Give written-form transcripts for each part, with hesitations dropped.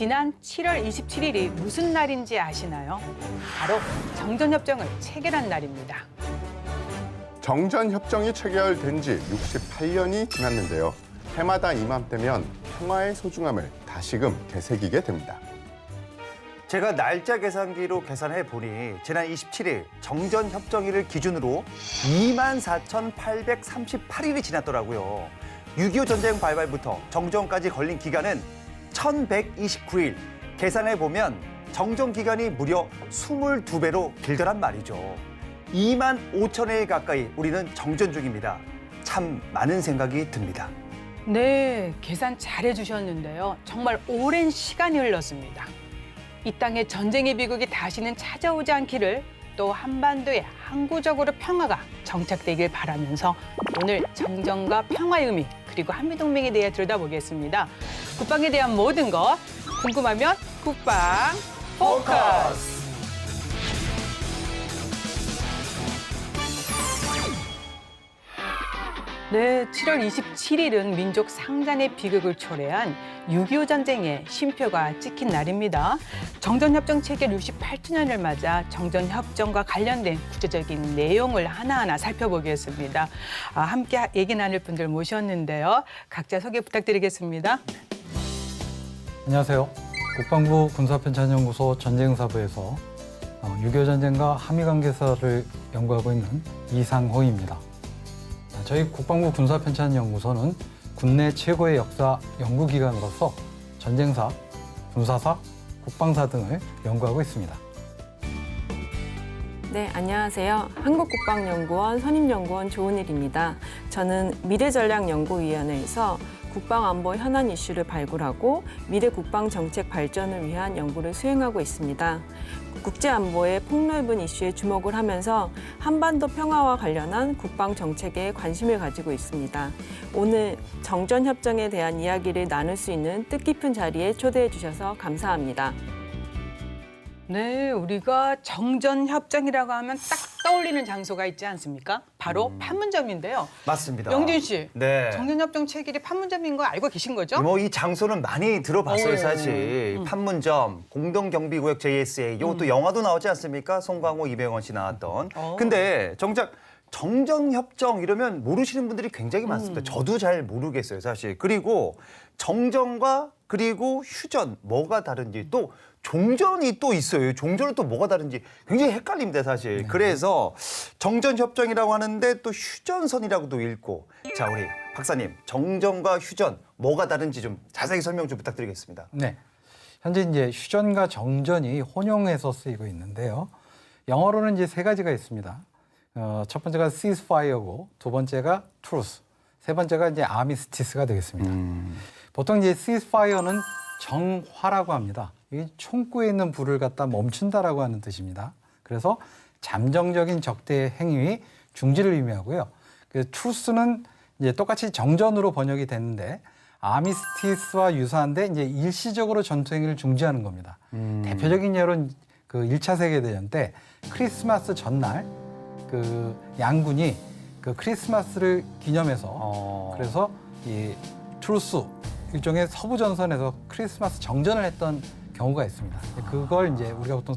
지난 7월 27일이 무슨 날인지 아시나요? 바로 정전협정을 체결한 날입니다. 정전협정이 체결된 지 68년이 지났는데요. 해마다 이맘때면 평화의 소중함을 다시금 되새기게 됩니다. 제가 날짜 계산기로 계산해 보니 지난 27일 정전협정일을 기준으로 24,838일이 지났더라고요. 6.25 전쟁 발발부터 정전까지 걸린 기간은 1,129일. 계산해 보면 정전 기간이 무려 22배로 길더란 말이죠. 25,000일 가까이 우리는 정전 중입니다. 참 많은 생각이 듭니다. 네, 계산 잘해주셨는데요. 정말 오랜 시간이 흘렀습니다. 이 땅에 전쟁의 비극이 다시는 찾아오지 않기를, 또 한반도에 항구적으로 평화가 정착되길 바라면서 오늘 정전과 평화의 의미, 그리고 한미동맹에 대해 들여다보겠습니다. 국방에 대한 모든 것 궁금하면 국방 포커스! 네, 7월 27일은 민족 상잔의 비극을 초래한 6.25 전쟁의 쉼표가 찍힌 날입니다. 정전협정 체결 68주년을 맞아 정전협정과 관련된 구체적인 내용을 하나하나 살펴보겠습니다. 함께 얘기 나눌 분들 모셨는데요. 각자 소개 부탁드리겠습니다. 안녕하세요. 국방부 군사편찬연구소 전쟁사부에서 6.25 전쟁과 한미관계사를 연구하고 있는 이상호입니다. 저희 국방부 군사편찬연구소는 국내 최고의 역사 연구기관으로서 전쟁사, 군사사, 국방사 등을 연구하고 있습니다. 네, 안녕하세요. 한국국방연구원 선임연구원 조은일입니다. 저는 미래전략연구위원회에서 국방안보 현안 이슈를 발굴하고 미래 국방정책 발전을 위한 연구를 수행하고 있습니다. 국제안보의 폭넓은 이슈에 주목을 하면서 한반도 평화와 관련한 국방정책에 관심을 가지고 있습니다. 오늘 정전협정에 대한 이야기를 나눌 수 있는 뜻깊은 자리에 초대해 주셔서 감사합니다. 네, 우리가 정전협정이라고 하면 딱 떠올리는 장소가 있지 않습니까? 바로 판문점인데요. 맞습니다. 영진 씨, 네. 정전협정 체결이 판문점인 거 알고 계신 거죠? 이 장소는 많이 들어봤어요, 오. 사실. 판문점, 공동경비구역 JSA, 이것도 영화도 나오지 않습니까? 송강호, 이병헌 씨 나왔던. 근데 정작 정전협정 이러면 모르시는 분들이 굉장히 많습니다. 저도 잘 모르겠어요, 사실. 그리고 정전과 그리고 휴전, 뭐가 다른지, 또 종전이 또 있어요. 종전은 또 뭐가 다른지 굉장히 헷갈립니다, 사실. 그래서 정전협정이라고 하는데 또 휴전선이라고도 읽고. 자, 우리 박사님, 정전과 휴전, 뭐가 다른지 좀 자세히 설명 좀 부탁드리겠습니다. 네. 현재 이제 휴전과 정전이 혼용해서 쓰이고 있는데요. 영어로는 이제 세 가지가 있습니다. 첫 번째가 ceasefire고, 두 번째가 truce, 세 번째가 이제 armistice가 되겠습니다. 보통 이제 ceasefire는 정화라고 합니다. 이 총구에 있는 불을 갖다 멈춘다라고 하는 뜻입니다. 그래서 잠정적인 적대 행위의 중지를 의미하고요. 그 truce는 이제 똑같이 정전으로 번역이 됐는데 armistice와 유사한데 이제 일시적으로 전투 행위를 중지하는 겁니다. 대표적인 예로는 그 1차 세계대전 때 크리스마스 전날 그 양군이 그 크리스마스를 기념해서 그래서 이 truce 일종의 서부 전선에서 크리스마스 정전을 했던 경우가 있습니다. 그걸 이제 우리가 보통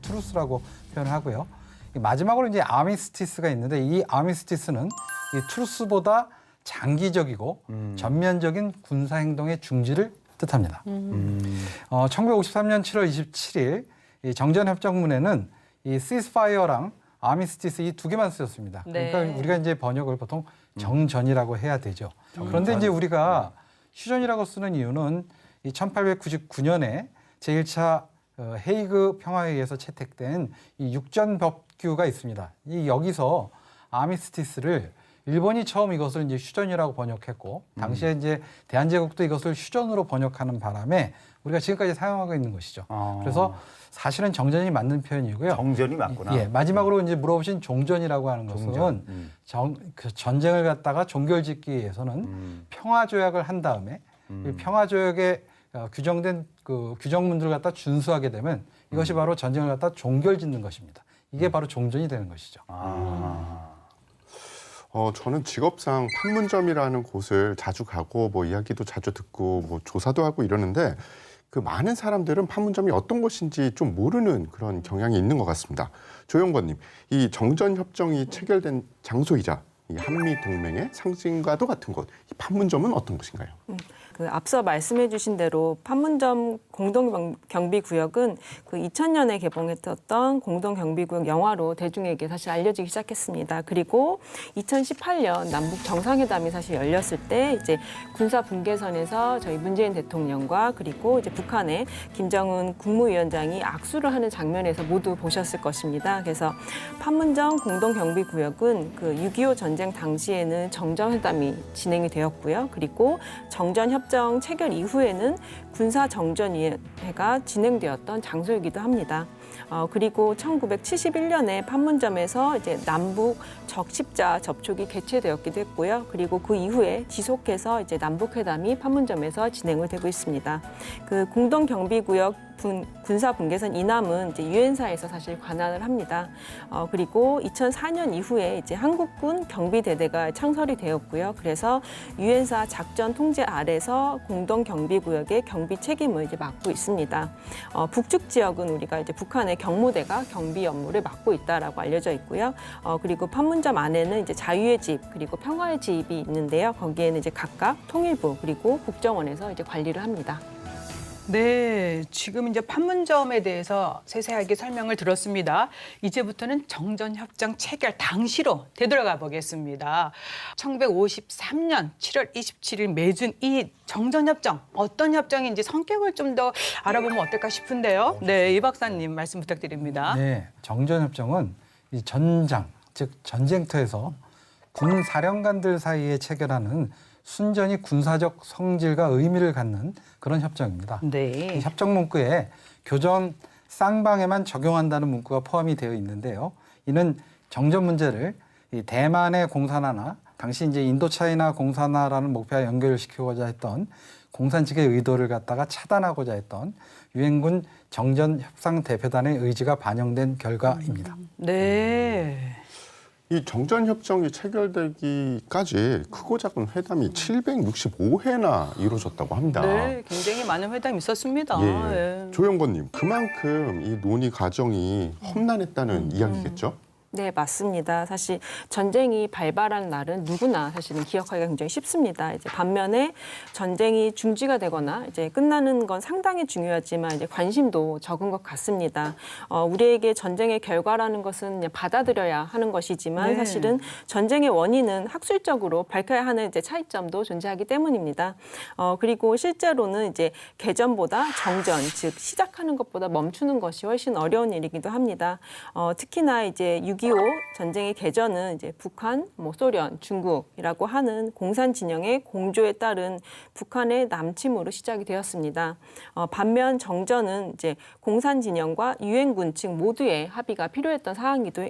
트루스라고 표현을 하고요. 마지막으로 이제 아미스티스가 있는데 이 아미스티스는 이 트루스보다 장기적이고 전면적인 군사 행동의 중지를 뜻합니다. 1953년 7월 27일 이 정전협정문에는 이 시스파이어랑 아미스티스 이 두 개만 쓰였습니다. 네. 그러니까 우리가 이제 번역을 보통 정전이라고 해야 되죠. 그런데 이제 우리가 휴전이라고 쓰는 이유는 이 1899년에 제1차 헤이그 평화회의에서 채택된 이 육전법규가 있습니다. 이 여기서 아미스티스를 일본이 처음 이것을 이제 휴전이라고 번역했고 당시에 이제 대한제국도 이것을 휴전으로 번역하는 바람에 우리가 지금까지 사용하고 있는 것이죠. 그래서 사실은 정전이 맞는 표현이고요. 정전이 맞구나. 예, 마지막으로 이제 물어보신 종전이라고 하는 것은 그 전쟁을 갖다가 종결짓기 위해서는 평화조약을 한 다음에 이 평화조약에 규정된 그 규정문들을 갖다 준수하게 되면 이것이 바로 전쟁을 갖다 종결짓는 것입니다. 이게 바로 종전이 되는 것이죠. 저는 직업상 판문점이라는 곳을 자주 가고 뭐 이야기도 자주 듣고 뭐 조사도 하고 이러는데 그 많은 사람들은 판문점이 어떤 곳인지 좀 모르는 그런 경향이 있는 것 같습니다. 조영건님, 이 정전협정이 체결된 장소이자 이 한미 동맹의 상징과도 같은 곳, 이 판문점은 어떤 곳인가요? 그 앞서 말씀해 주신 대로 판문점 공동경비구역은 그 2000년에 개봉했었던 공동경비구역 영화로 대중에게 사실 알려지기 시작했습니다. 그리고 2018년 남북 정상회담이 사실 열렸을 때 이제 군사 분계선에서 저희 문재인 대통령과 그리고 이제 북한의 김정은 국무위원장이 악수를 하는 장면에서 모두 보셨을 것입니다. 그래서 판문점 공동경비구역은 그 6.25 전쟁 당시에는 정전회담이 진행이 되었고요. 그리고 정전협정 체결 이후에는 군사정전위원회가 진행되었던 장소이기도 합니다. 그리고 1971년에 판문점에서 이제 남북 적십자 접촉이 개최되었기도 했고요. 그리고 그 이후에 지속해서 이제 남북회담이 판문점에서 진행을 되고 있습니다. 그 공동경비구역 군사분계선 이남은 이제 유엔사에서 사실 관할을 합니다. 그리고 2004년 이후에 이제 한국군 경비대대가 창설이 되었고요. 그래서 유엔사 작전 통제 아래서 공동경비구역의 경비 책임을 이제 맡고 있습니다. 북측 지역은 우리가 이제 북한의 경무대가 경비 업무를 맡고 있다라고 알려져 있고요. 그리고 판문점 안에는 이제 자유의 집 그리고 평화의 집이 있는데요. 거기에는 이제 각각 통일부 그리고 국정원에서 이제 관리를 합니다. 네, 지금 이제 판문점에 대해서 세세하게 설명을 들었습니다. 이제부터는 정전협정 체결 당시로 되돌아가 보겠습니다. 1953년 7월 27일 맺은 이 정전협정, 어떤 협정인지 성격을 좀 더 알아보면 어떨까 싶은데요. 네, 이 박사님 말씀 부탁드립니다. 네, 정전협정은 이 전장, 즉 전쟁터에서 군 사령관들 사이에 체결하는 순전히 군사적 성질과 의미를 갖는 그런 협정입니다. 네. 이 협정 문구에 교전 쌍방에만 적용한다는 문구가 포함이 되어 있는데요. 이는 정전 문제를 이 대만의 공산화나 당시 이제 인도차이나 공산화라는 목표와 연결시키고자 했던 공산 측의 의도를 갖다가 차단하고자 했던 유엔군 정전 협상 대표단의 의지가 반영된 결과입니다. 네. 이 정전협정이 체결되기까지 크고 작은 회담이 765회나 이루어졌다고 합니다. 네, 굉장히 많은 회담이 있었습니다. 예. 조영건님, 그만큼 이 논의 과정이 험난했다는 이야기겠죠? 네, 맞습니다. 사실 전쟁이 발발한 날은 누구나 사실은 기억하기가 굉장히 쉽습니다. 이제 반면에 전쟁이 중지가 되거나 이제 끝나는 건 상당히 중요하지만 이제 관심도 적은 것 같습니다. 우리에게 전쟁의 결과라는 것은 그냥 받아들여야 하는 것이지만 네. 사실은 전쟁의 원인은 학술적으로 밝혀야 하는 이제 차이점도 존재하기 때문입니다. 그리고 실제로는 이제 개전보다 정전, 즉 시작하는 것보다 멈추는 것이 훨씬 어려운 일이기도 합니다. 특히나 이제 6.25 전쟁의 개전은 이제 북한, 소련, 중국이라고 하는 공산 진영의 공조에 따른 북한의 남침으로 시작이 되었습니다. 반면 정전은 이제 공산 진영과 유엔군 측 모두의 합의가 필요했던 사항이기도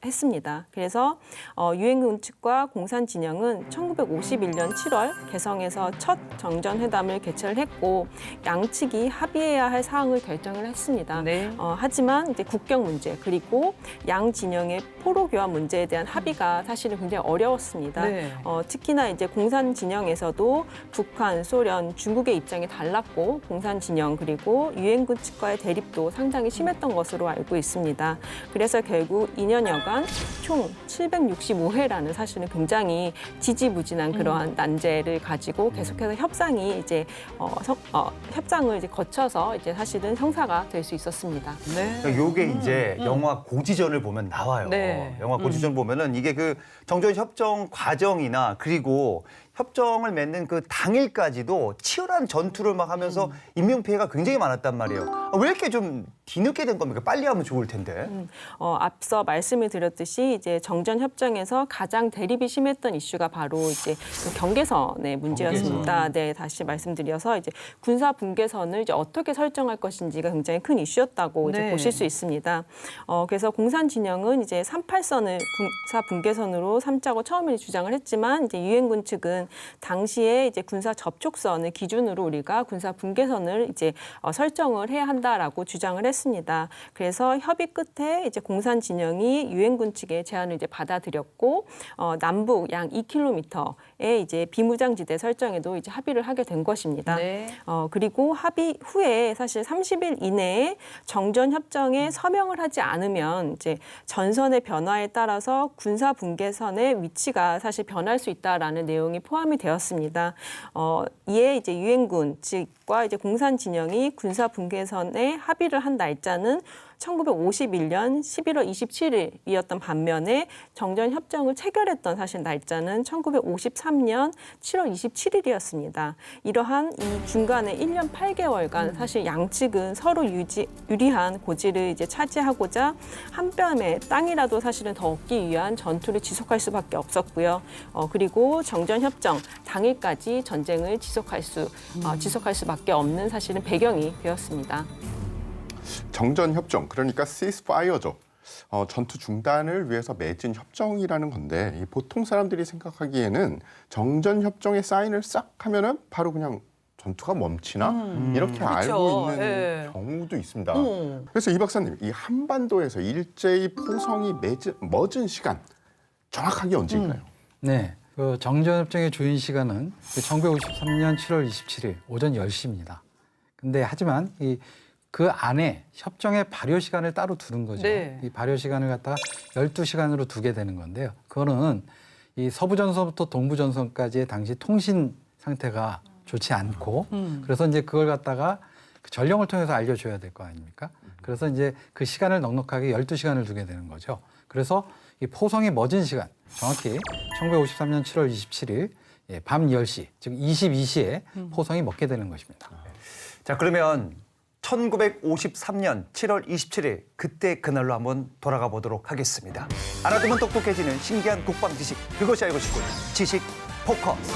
했습니다. 그래서 유엔군 측과 공산 진영은 1951년 7월 개성에서 첫 정전회담을 개최를 했고 양측이 합의해야 할 사항을 결정을 했습니다. 네. 하지만 이제 국경 문제 그리고 양 진영의 포로 교환 문제에 대한 합의가 사실은 굉장히 어려웠습니다. 네. 특히나 이제 공산 진영에서도 북한, 소련, 중국의 입장이 달랐고 공산 진영 그리고 유엔군 측과의 대립도 상당히 심했던 것으로 알고 있습니다. 그래서 결국 2년여간 총 765회라는 사실은 굉장히 지지부진한 그러한 난제를 가지고 계속해서 협상이 이제 협상을 이제 거쳐서 이제 사실은 성사가 될 수 있었습니다. 네. 그러니까 요게 이제 영화 고지전을 보면 나와요. 네. 영화 고지전 보면은 이게 그 정전 협정 과정이나 그리고 협정을 맺는 그 당일까지도 치열한 전투를 막 하면서 인명 피해가 굉장히 많았단 말이에요. 왜 이렇게 좀 뒤늦게 된 겁니까? 빨리 하면 좋을 텐데. 앞서 말씀을 드렸듯이 이제 정전 협정에서 가장 대립이 심했던 이슈가 바로 이제 그 경계선의 문제였습니다. 네, 다시 말씀드려서 이제 군사 분계선을 이제 어떻게 설정할 것인지가 굉장히 큰 이슈였다고 이제 네. 보실 수 있습니다. 그래서 공산 진영은 이제 38선을 군사 분계선으로 삼자고 처음에 주장을 했지만 이제 유엔군 측은 당시에 이제 군사 접촉선을 기준으로 우리가 군사 분계선을 이제 설정을 해야 한다라고 주장을 했습니다. 그래서 협의 끝에 이제 공산 진영이 유엔군 측의 제안을 이제 받아들였고 남북 양 2km의 이제 비무장지대 설정에도 이제 합의를 하게 된 것입니다. 네. 그리고 합의 후에 사실 30일 이내에 정전 협정에 서명을 하지 않으면 이제 전선의 변화에 따라서 군사 분계선의 위치가 사실 변할 수 있다라는 내용이 포함이 되었습니다. 이에 이제 유엔군 측과 이제 공산 진영이 군사 분계선에 합의를 한 날짜는 1951년 11월 27일이었던 반면에 정전 협정을 체결했던 사실 날짜는 1953년 7월 27일이었습니다. 이러한 이 중간에 1년 8개월간 사실 양측은 서로 유리한 고지를 이제 차지하고자 한 뼘의 땅이라도 사실은 더 얻기 위한 전투를 지속할 수밖에 없었고요. 그리고 정전 협정 당일까지 전쟁을 지속할 수밖에 없는 사실은 배경이 되었습니다. 정전 협정, 그러니까 시스파이어죠. 전투 중단을 위해서 맺은 협정이라는 건데 보통 사람들이 생각하기에는 정전 협정에 사인을 싹 하면은 바로 그냥 전투가 멈추나 이렇게 그렇죠. 알고 있는 예. 경우도 있습니다. 그래서 이 박사님, 이 한반도에서 일제히 포성이 멎은 시간 정확하게 언제인가요? 네. 그 정전협정의 조인 시간은 1953년 7월 27일 오전 10시입니다. 근데 하지만 그 안에 협정의 발효 시간을 따로 두는 거죠. 네. 이 발효 시간을 갖다가 12시간으로 두게 되는 건데요. 그거는 이 서부전선부터 동부전선까지의 당시 통신 상태가 좋지 않고 그래서 이제 그걸 갖다가 전령을 통해서 알려줘야 될 거 아닙니까? 그래서 이제 그 시간을 넉넉하게 12시간을 두게 되는 거죠. 그래서 이 포성이 멎은 시간, 정확히 1953년 7월 27일 밤 10시, 즉 22시에 포성이 멎게 되는 것입니다. 자, 그러면 1953년 7월 27일 그때 그날로 한번 돌아가 보도록 하겠습니다. 알아두면 똑똑해지는 신기한 국방 지식, 그것이 알고 싶군 지식 포커스.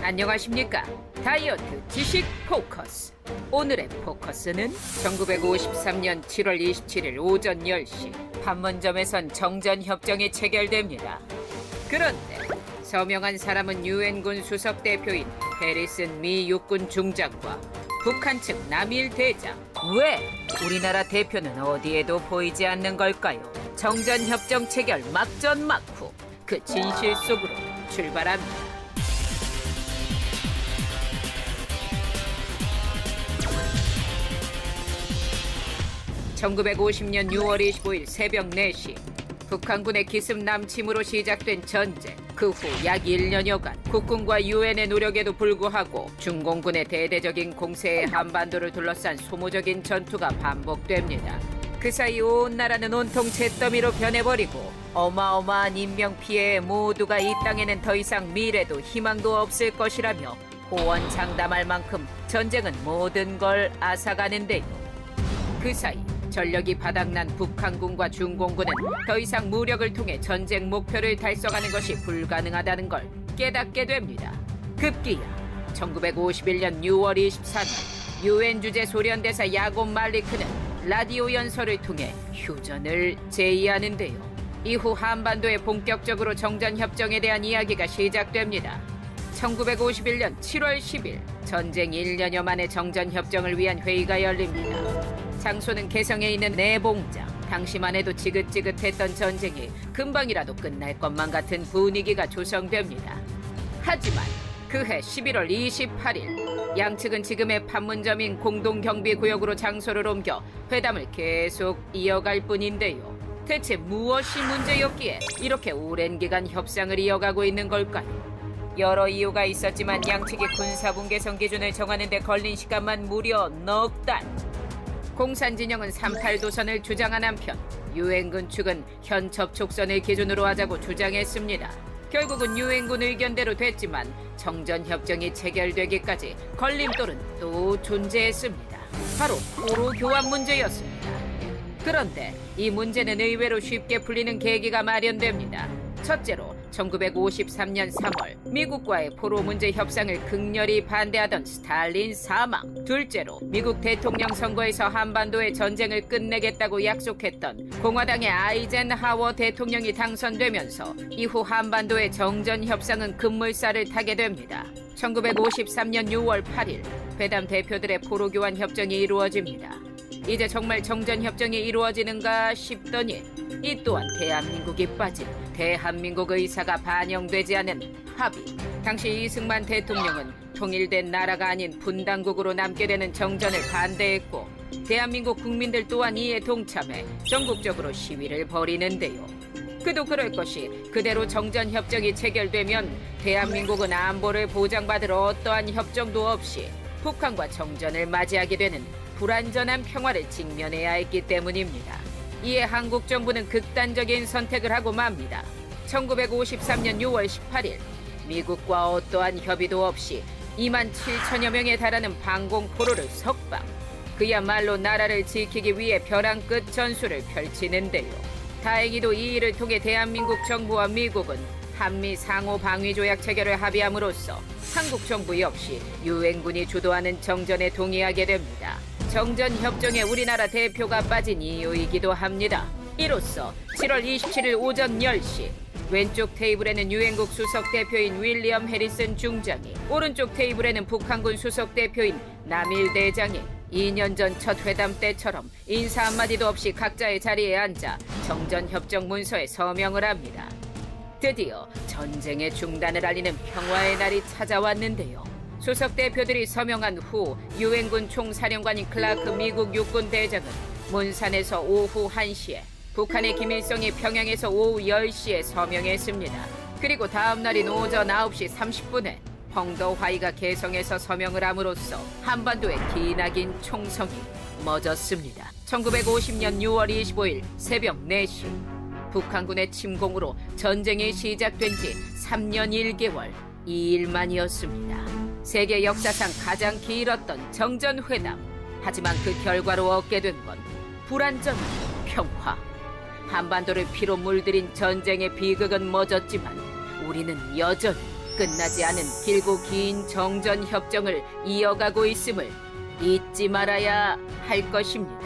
안녕하십니까. 다이어트 지식 포커스. 오늘의 포커스는 1953년 7월 27일 오전 10시 판문점에선 정전협정이 체결됩니다. 그런데 서명한 사람은 유엔군 수석대표인 해리슨 미 육군 중장과 북한 측 남일 대장. 왜 우리나라 대표는 어디에도 보이지 않는 걸까요? 정전협정 체결 막전 막후 그 진실 속으로 출발합니다. (1950년 6월 25일) 새벽 4시 북한군의 기습 남침으로 시작된 전쟁. 그 후 약 1년여간 국군과 유엔의 노력에도 불구하고 중공군의 대대적인 공세에 한반도를 둘러싼 소모적인 전투가 반복됩니다. 그 사이 온 나라는 온통 잿더미로 변해버리고 어마어마한 인명피해에 모두가 이 땅에는 더 이상 미래도 희망도 없을 것이라며 호언장담할 만큼 전쟁은 모든 걸 앗아가는데요. 그 사이 전력이 바닥난 북한군과 중공군은 더 이상 무력을 통해 전쟁 목표를 달성하는 것이 불가능하다는 걸 깨닫게 됩니다. 급기야 1951년 6월 24일 유엔 주재 소련대사 야곱 말리크는 라디오 연설을 통해 휴전을 제의하는데요. 이후 한반도에 본격적으로 정전협정에 대한 이야기가 시작됩니다. 1951년 7월 10일 전쟁 1년여 만에 정전협정을 위한 회의가 열립니다. 장소는 개성에 있는 내봉장. 당시만 해도 지긋지긋했던 전쟁이 금방이라도 끝날 것만 같은 분위기가 조성됩니다. 하지만 그해 11월 28일 양측은 지금의 판문점인 공동경비구역으로 장소를 옮겨 회담을 계속 이어갈 뿐인데요. 대체 무엇이 문제였기에 이렇게 오랜 기간 협상을 이어가고 있는 걸까요? 여러 이유가 있었지만 양측이 군사분계선 기준을 정하는 데 걸린 시간만 무려 넉 달. 공산진영은 38도선을 주장한 한편 유엔군 측은 현 접촉선을 기준으로 하자고 주장했습니다. 결국은 유엔군 의견대로 됐지만 정전협정이 체결되기까지 걸림돌은 또 존재했습니다. 바로 포로 교환 문제였습니다. 그런데 이 문제는 의외로 쉽게 풀리는 계기가 마련됩니다. 첫째로 1953년 3월 미국과의 포로 문제 협상을 극렬히 반대하던 스탈린 사망. 둘째로 미국 대통령 선거에서 한반도의 전쟁을 끝내겠다고 약속했던 공화당의 아이젠하워 대통령이 당선되면서 이후 한반도의 정전 협상은 급물살을 타게 됩니다. 1953년 6월 8일 회담 대표들의 포로 교환 협정이 이루어집니다. 이제 정말 정전 협정이 이루어지는가 싶더니 이 또한 대한민국이 빠진 대한민국 의사가 반영되지 않은 합의. 당시 이승만 대통령은 통일된 나라가 아닌 분단국으로 남게 되는 정전을 반대했고 대한민국 국민들 또한 이에 동참해 전국적으로 시위를 벌이는데요. 그도 그럴 것이 그대로 정전 협정이 체결되면 대한민국은 안보를 보장받을 어떠한 협정도 없이 북한과 정전을 맞이하게 되는 불완전한 평화를 직면해야 했기 때문입니다. 이에 한국 정부는 극단적인 선택을 하고 맙니다. 1953년 6월 18일 미국과 어떠한 협의도 없이 2만 7천여 명에 달하는 방공포로를 석방. 그야말로 나라를 지키기 위해 벼랑 끝 전술을 펼치는데요. 다행히도 이 일을 통해 대한민국 정부와 미국은 한미 상호 방위 조약 체결을 합의함으로써 한국 정부 역시 유엔군이 주도하는 정전에 동의하게 됩니다. 정전 협정에 우리나라 대표가 빠진 이유이기도 합니다. 이로써 7월 27일 오전 10시 왼쪽 테이블에는 유엔국 수석 대표인 윌리엄 해리슨 중장이, 오른쪽 테이블에는 북한군 수석 대표인 남일 대장이 2년 전 첫 회담 때처럼 인사 한마디도 없이 각자의 자리에 앉아 정전협정 문서에 서명을 합니다. 드디어 전쟁의 중단을 알리는 평화의 날이 찾아왔는데요. 수석 대표들이 서명한 후 유엔군 총사령관인 클라크 미국 육군 대장은 문산에서 오후 1시에, 북한의 김일성이 평양에서 오후 10시에 서명했습니다. 그리고 다음 날인 오전 9시 30분에 펑더화이가 개성에서 서명을 함으로써 한반도의 기나긴 총성이 멎었습니다. 1950년 6월 25일 새벽 4시 북한군의 침공으로 전쟁이 시작된 지 3년 1개월 2일 만이었습니다. 세계 역사상 가장 길었던 정전회담. 하지만 그 결과로 얻게 된 건 불완전한 평화. 한반도를 피로 물들인 전쟁의 비극은 멎었지만 우리는 여전히 끝나지 않은 길고 긴 정전 협정을 이어가고 있음을 잊지 말아야 할 것입니다.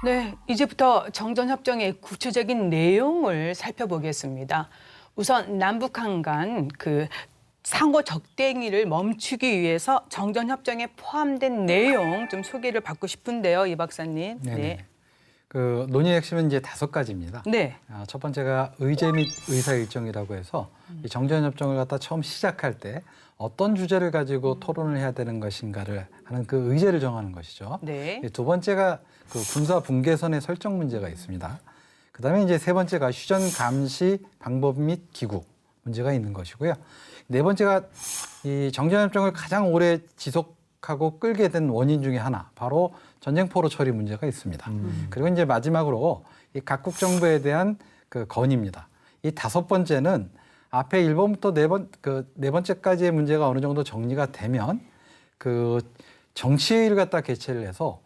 네, 이제부터 정전 협정의 구체적인 내용을 살펴보겠습니다. 우선 남북한 간 상호 적대행위를 멈추기 위해서 정전 협정에 포함된 내용 좀 소개를 받고 싶은데요, 이 박사님. 네네. 네. 그 논의의 핵심은 이제 5가지입니다. 네. 첫 번째가 의제 및 의사일정이라고 해서 이 정전협정을 갖다 처음 시작할 때 어떤 주제를 가지고 토론을 해야 되는 것인가를 하는 그 의제를 정하는 것이죠. 네. 두 번째가 그 군사 분계선의 설정 문제가 있습니다. 그다음에 이제 세 번째가 휴전 감시 방법 및 기구 문제가 있는 것이고요. 네 번째가 이 정전협정을 가장 오래 지속하고 끌게 된 원인 중에 하나, 바로 전쟁포로 처리 문제가 있습니다. 그리고 이제 마지막으로 이 각국 정부에 대한 그 건의입니다. 이 5번째는 앞에 1번부터 네 번째까지의 문제가 어느 정도 정리가 되면 그 정치회의를 갖다 개최를 해서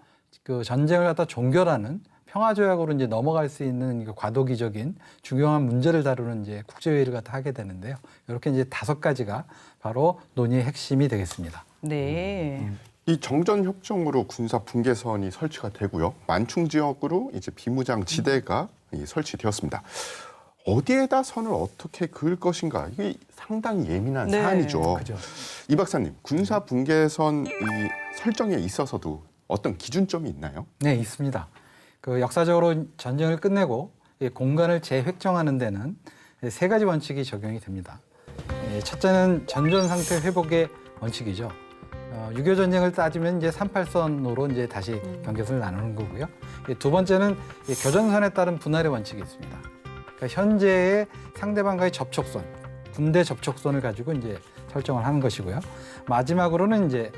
그 전쟁을 갖다 종결하는 평화조약으로 이제 넘어갈 수 있는 과도기적인 중요한 문제를 다루는 이제 국제회의를 갖다 하게 되는데요. 이렇게 이제 5가지가 바로 논의의 핵심이 되겠습니다. 네. 이 정전 협정으로 군사 분계선이 설치가 되고요. 만충 지역으로 이제 비무장 지대가 설치되었습니다. 어디에다 선을 어떻게 그을 것인가, 이게 상당히 예민한 네. 사안이죠. 그죠. 이 박사님, 군사 분계선 이 설정에 있어서도 어떤 기준점이 있나요? 네, 있습니다. 그 역사적으로 전쟁을 끝내고 공간을 재획정하는 데는 3가지 원칙이 적용이 됩니다. 첫째는 전전 상태 회복의 원칙이죠. 6.25 전쟁을 따지면 이제 38선으로 이제 다시 경계선을 나누는 거고요. 두 번째는 교전선에 따른 분할의 원칙이 있습니다. 그러니까 현재의 상대방과의 접촉선, 군대 접촉선을 가지고 이제 설정을 하는 것이고요. 마지막으로는 이제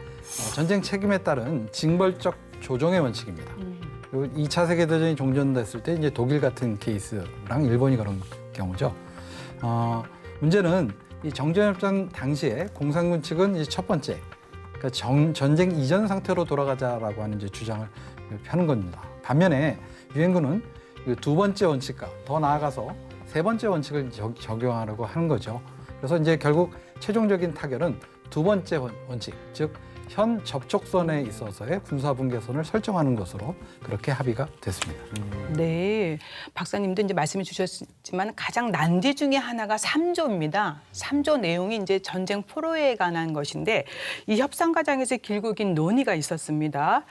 전쟁 책임에 따른 징벌적 조정의 원칙입니다. 그리고 2차 세계대전이 종전됐을 때 이제 독일 같은 케이스랑 일본이 그런 경우죠. 문제는 이 정전협정 당시에 공산군 측은 이제 첫 번째, 그러니까 전쟁 이전 상태로 돌아가자라고 하는 이제 주장을 펴는 겁니다. 반면에 유엔군은 그리고 두 번째 원칙과 더 나아가서 세 번째 원칙을 적용하려고 하는 거죠. 그래서 이제 결국 최종적인 타결은 두 번째 원칙, 즉 현 접촉선에 있어서의 군사분계선을 설정하는 것으로 그렇게 합의가 됐습니다. 네, 박사님도 이제 말씀해 주셨지만 가장 난제 중에 하나가 3조입니다. 3조 내용이 이제 전쟁 포로에 관한 것인데 이 협상 과정에서 길고 긴 논의가 있었습니다.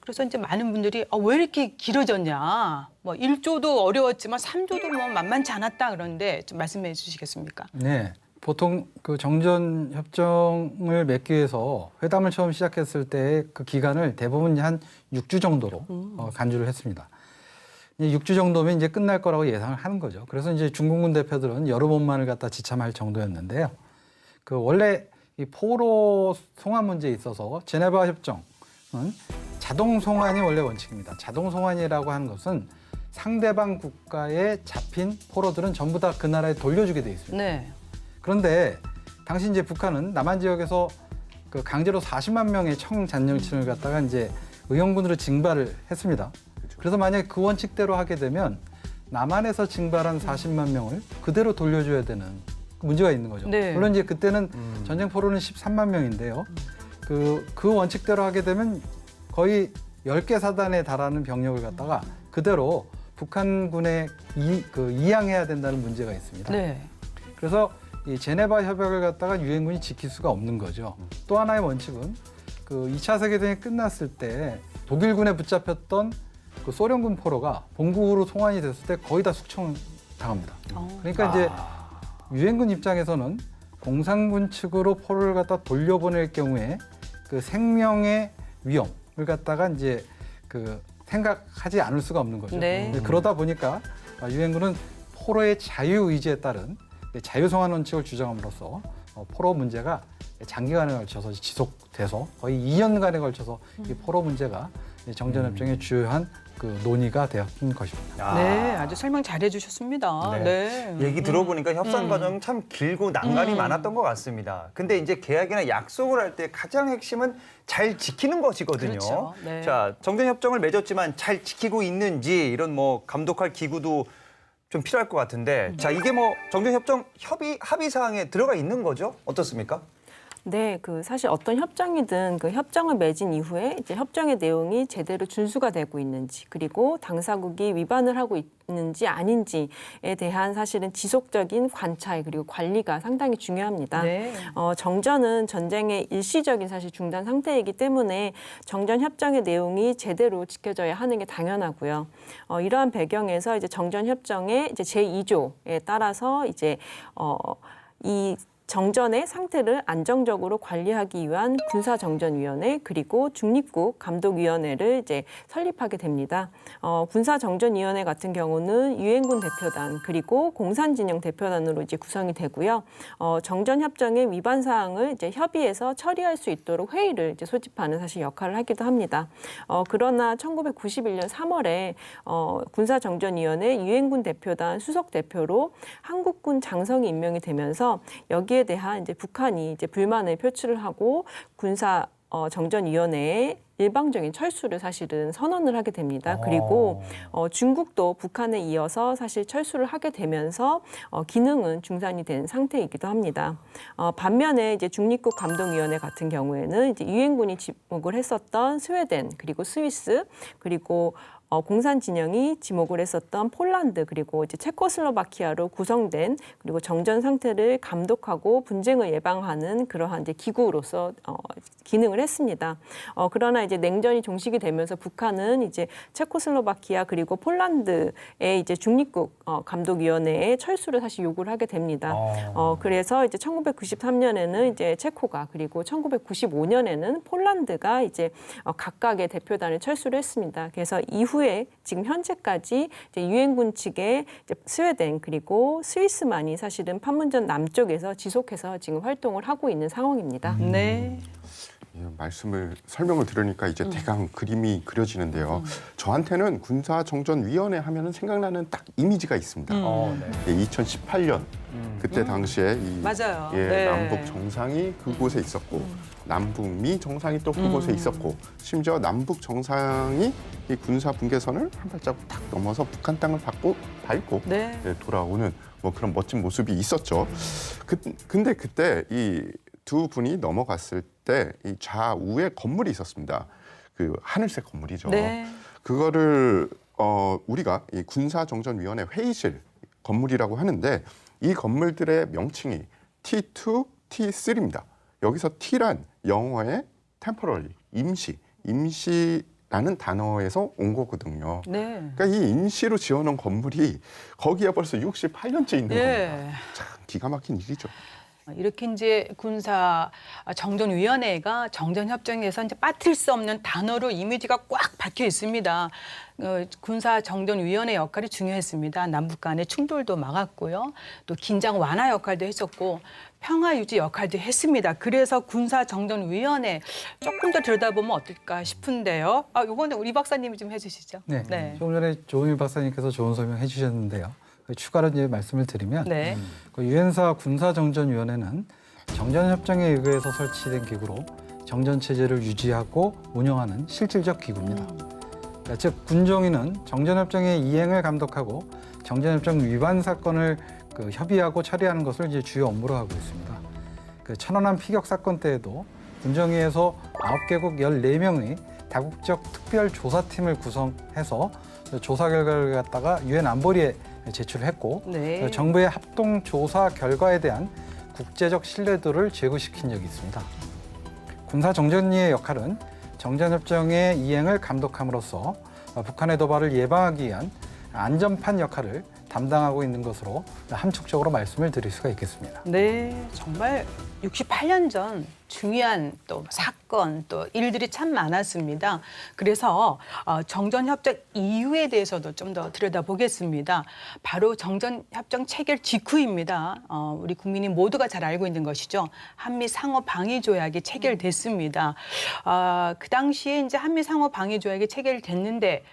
그래서 이제 많은 분들이 왜 이렇게 길어졌냐? 뭐 1조도 어려웠지만 3조도 뭐 만만치 않았다 그러는데 좀 말씀해 주시겠습니까? 네. 보통 그 정전 협정을 맺기 위해서 회담을 처음 시작했을 때 그 기간을 대부분 한 6주 정도로 간주를 했습니다. 6주 정도면 이제 끝날 거라고 예상을 하는 거죠. 그래서 이제 중공군 대표들은 여러 번만을 갖다 지참할 정도였는데요. 그 원래 이 포로 송환 문제에 있어서 제네바 협정은 자동 송환이 원래 원칙입니다. 자동 송환이라고 하는 것은 상대방 국가에 잡힌 포로들은 전부 다 그 나라에 돌려주게 돼 있습니다. 네. 그런데 당시 이제 북한은 남한 지역에서 그 강제로 40만 명의 청잔영층을 갖다가 이제 의형군으로 징발을 했습니다. 그래서 만약에 그 원칙대로 하게 되면 남한에서 징발한 40만 명을 그대로 돌려줘야 되는 문제가 있는 거죠. 네. 물론 이제 그때는 전쟁 포로는 13만 명인데요. 그 원칙대로 하게 되면 거의 10개 사단에 달하는 병력을 갖다가 그대로 북한군에 이양해야 된다는 문제가 있습니다. 네. 그래서 이 제네바 협약을 갖다가 유엔군이 지킬 수가 없는 거죠. 또 하나의 원칙은 그 2차 세계대전이 끝났을 때 독일군에 붙잡혔던 그 소련군 포로가 본국으로 송환이 됐을 때 거의 다 숙청당합니다. 그러니까 이제 유엔군 입장에서는 공산군 측으로 포로를 갖다 돌려보낼 경우에 그 생명의 위험을 갖다가 이제 그 생각하지 않을 수가 없는 거죠. 네. 그러다 보니까 유엔군은 포로의 자유의지에 따른 자유송환 원칙을 주장함으로써 포로 문제가 장기간에 걸쳐서 지속돼서 거의 2년간에 걸쳐서 이 포로 문제가 정전협정의 주요한 그 논의가 되었던 것입니다. 네, 아주 설명 잘해 주셨습니다. 네. 얘기 들어보니까 협상 과정 참 길고 난관이 많았던 것 같습니다. 근데 이제 계약이나 약속을 할 때 가장 핵심은 잘 지키는 것이거든요. 그렇죠. 네. 자, 정전협정을 맺었지만 잘 지키고 있는지 이런 뭐 감독할 기구도 좀 필요할 것 같은데, 자, 이게 뭐 정전협정 합의 사항에 들어가 있는 거죠? 어떻습니까? 네, 사실 어떤 협정이든 그 협정을 맺은 이후에 이제 협정의 내용이 제대로 준수가 되고 있는지, 그리고 당사국이 위반을 하고 있는지 아닌지에 대한 사실은 지속적인 관찰 그리고 관리가 상당히 중요합니다. 네. 정전은 전쟁의 일시적인 사실 중단 상태이기 때문에 정전 협정의 내용이 제대로 지켜져야 하는 게 당연하고요. 이러한 배경에서 이제 정전 협정의 이제 제2조에 따라서 이제 이 정전의 상태를 안정적으로 관리하기 위한 군사정전위원회 그리고 중립국 감독위원회를 이제 설립하게 됩니다. 군사정전위원회 같은 경우는 유엔군 대표단 그리고 공산진영 대표단으로 이제 구성이 되고요. 정전협정의 위반 사항을 이제 협의해서 처리할 수 있도록 회의를 이제 소집하는 사실 역할을 하기도 합니다. 그러나 1991년 3월에 군사정전위원회 유엔군 대표단 수석 대표로 한국군 장성이 임명이 되면서 여기에 대한 이제 북한이 이제 불만을 표출을 하고 군사 정전위원회에 일방적인 철수를 사실은 선언을 하게 됩니다. 그리고 중국도 북한에 이어서 사실 철수를 하게 되면서 기능은 중단이 된 상태이기도 합니다. 반면에 이제 중립국 감독위원회 같은 경우에는 이제 유엔군이 지목을 했었던 스웨덴 그리고 스위스 그리고 공산 진영이 지목을 했었던 폴란드 그리고 이제 체코슬로바키아로 구성된 그리고 정전 상태를 감독하고 분쟁을 예방하는 그러한 이제 기구로서 기능을 했습니다. 그러나 이제 냉전이 종식이 되면서 북한은 이제 체코슬로바키아 그리고 폴란드의 이제 중립국 감독위원회에 철수를 사실 요구를 하게 됩니다. 그래서 이제 1993년에는 이제 체코가 그리고 1995년에는 폴란드가 이제 각각의 대표단을 철수를 했습니다. 그래서 이후에 지금 현재까지 이제 유엔군 측의 이제 스웨덴 그리고 스위스만이 사실은 판문점 남쪽에서 지속해서 지금 활동을 하고 있는 상황입니다. 네. 설명을 들으니까 이제 대강 그림이 그려지는데요. 저한테는 군사정전위원회 하면은 생각나는 딱 이미지가 있습니다. 2018년 그때 당시에 이 맞아요. 예, 네. 남북 정상이 그곳에 있었고 남북미 정상이 또 그곳에 있었고 심지어 남북 정상이 이 군사 분계선을 한 발자국 탁 넘어서 북한 땅을 밟고 네. 네, 돌아오는 뭐 그런 멋진 모습이 있었죠. 근데 그때 이 두 분이 넘어갔을 때 이 좌우에 건물이 있었습니다. 그 하늘색 건물이죠. 네. 그거를 우리가 이 군사정전위원회 회의실 건물이라고 하는데 이 건물들의 명칭이 T2, T3입니다. 여기서 T란 영어의 temporary, 임시라는 단어에서 온 거거든요. 네. 그러니까 이 임시로 지어놓은 건물이 거기에 벌써 68년째 있는 예. 겁니다. 참 기가 막힌 일이죠. 이렇게 이제 군사 정전위원회가 정전협정에서 이제 빠뜨릴 수 없는 단어로 이미지가 꽉 박혀 있습니다. 군사 정전위원회 역할이 중요했습니다. 남북 간의 충돌도 막았고요. 또 긴장 완화 역할도 했었고 평화 유지 역할도 했습니다. 그래서 군사 정전위원회 조금 더 들여다보면 어떨까 싶은데요. 이거는 우리 박사님이 좀 해주시죠. 네. 조금 전에 조은희 박사님께서 좋은 설명해 주셨는데요. 추가로 이제 말씀을 드리면 네. 그 유엔사 군사정전위원회는 정전협정에 의해서 설치된 기구로 정전 체제를 유지하고 운영하는 실질적 기구입니다. 그러니까 즉 군정위는 정전협정의 이행을 감독하고 정전협정 위반 사건을 협의하고 처리하는 것을 이제 주요 업무로 하고 있습니다. 그 천안함 피격 사건 때에도 군정위에서 9개국 14명의 다국적 특별조사팀을 구성해서 조사 결과를 갖다가 유엔 안보리에 제출을 했고 네. 정부의 합동 조사 결과에 대한 국제적 신뢰도를 제고시킨 적이 있습니다. 군사정전위의 역할은 정전협정의 이행을 감독함으로써 북한의 도발을 예방하기 위한 안전판 역할을 담당하고 있는 것으로 함축적으로 말씀을 드릴 수가 있겠습니다. 네, 정말 68년 전 중요한 또 사건, 또 일들이 참 많았습니다. 그래서 정전협정 이후에 대해서도 좀 더 들여다보겠습니다. 바로 정전협정 체결 직후입니다. 우리 국민이 모두가 잘 알고 있는 것이죠. 한미 상호 방위 조약이 체결됐습니다. 그 당시에 이제 한미 상호 방위 조약이 체결됐는데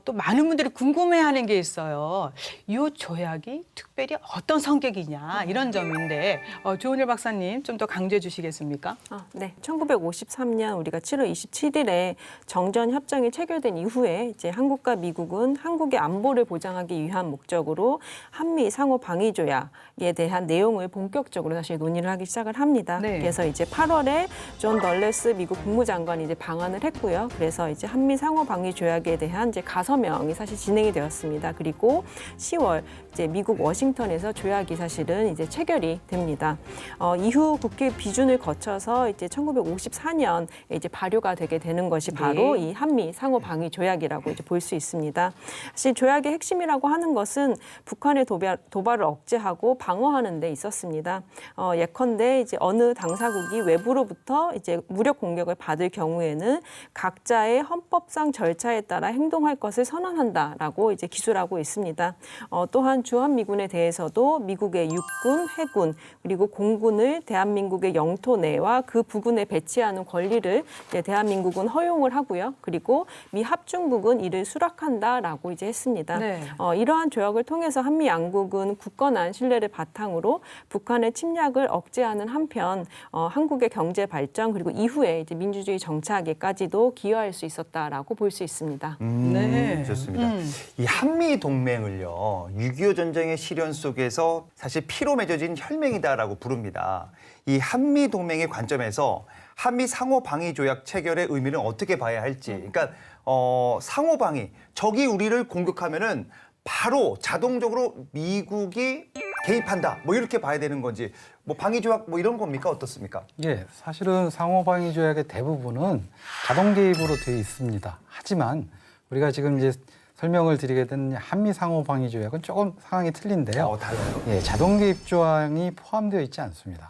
또 많은 분들이 궁금해하는 게 있어요. 이 조약이 특별히 어떤 성격이냐 이런 점인데 조은일 박사님 좀 더 강조해 주시겠습니까? 네. 1953년 우리가 7월 27일에 정전협정이 체결된 이후에 이제 한국과 미국은 한국의 안보를 보장하기 위한 목적으로 한미 상호 방위 조약에 대한 내용을 본격적으로 사실 논의를 하기 시작을 합니다. 네. 그래서 이제 8월에 존 널레스 미국 국무장관이 이제 방한을 했고요. 그래서 이제 한미 상호 방위 조약에 대한 이제 가서명이 사실 진행이 되었습니다. 그리고 10월 이제 미국 워싱턴에서 조약이 사실은 이제 체결이 됩니다. 이후 국회 비준을 거쳐서 이제 1954년에 이제 발효가 되게 되는 것이 바로 이 한미 상호 방위 조약이라고 이제 볼 수 있습니다. 사실 조약의 핵심이라고 하는 것은 북한의 도발을 억제하고 방어하는 데 있었습니다. 예컨대 이제 어느 당사국이 외부로부터 이제 무력 공격을 받을 경우에는 각자의 헌법상 절차에 따라 행동할 것을 선언한다라고 이제 기술하고 있습니다. 또한 주한미군에 대해서도 미국의 육군, 해군 그리고 공군을 대한민국의 영토 내와 그 부근에 배치하는 권리를 이제 대한민국은 허용을 하고요. 그리고 미 합중국은 이를 수락한다라고 이제 했습니다. 네. 이러한 조약을 통해서 한미 양국은 굳건한 신뢰를 바탕으로 북한의 침략을 억제하는 한편 한국의 경제 발전 그리고 이후에 이제 민주주의 정착에까지도 기여할 수 있었다라고 볼 수 있습니다. 네. 좋습니다. 이 한미 동맹을요, 6.25 전쟁의 시련 속에서 사실 피로 맺어진 혈맹이다라고 부릅니다. 이 한미 동맹의 관점에서 한미 상호 방위 조약 체결의 의미는 어떻게 봐야 할지. 그러니까 상호 방위, 적이 우리를 공격하면은 바로 자동적으로 미국이 개입한다. 뭐 이렇게 봐야 되는 건지, 뭐 방위 조약 뭐 이런 겁니까? 어떻습니까? 예, 사실은 상호 방위 조약의 대부분은 자동 개입으로 되어 있습니다. 하지만 우리가 지금 이제 설명을 드리게 된 한미 상호 방위 조약은 조금 상황이 틀린데요. 달라요. 예, 자동 개입 조항이 포함되어 있지 않습니다.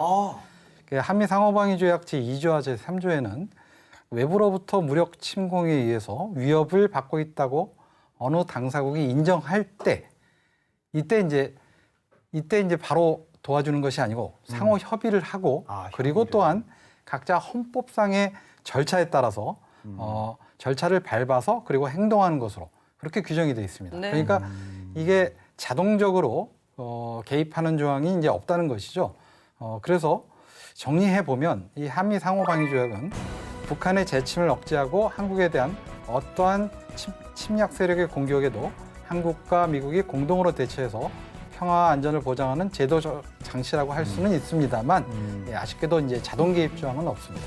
한미 상호 방위 조약 제2조와 제3조에는 외부로부터 무력 침공에 의해서 위협을 받고 있다고 어느 당사국이 인정할 때 이때 이제 바로 도와주는 것이 아니고 상호 협의를 하고 그리고 협의를. 또한 각자 헌법상의 절차에 따라서 절차를 밟아서 그리고 행동하는 것으로 그렇게 규정이 되어 있습니다. 네. 그러니까 이게 자동적으로 개입하는 조항이 이제 없다는 것이죠. 그래서 정리해 보면 이 한미 상호 방위 조약은 북한의 재침을 억제하고 한국에 대한 어떠한 침략 세력의 공격에도 한국과 미국이 공동으로 대처해서 평화와 안전을 보장하는 제도적 장치라고 할 수는 있습니다만 예, 아쉽게도 이제 자동 개입 조항은 없습니다.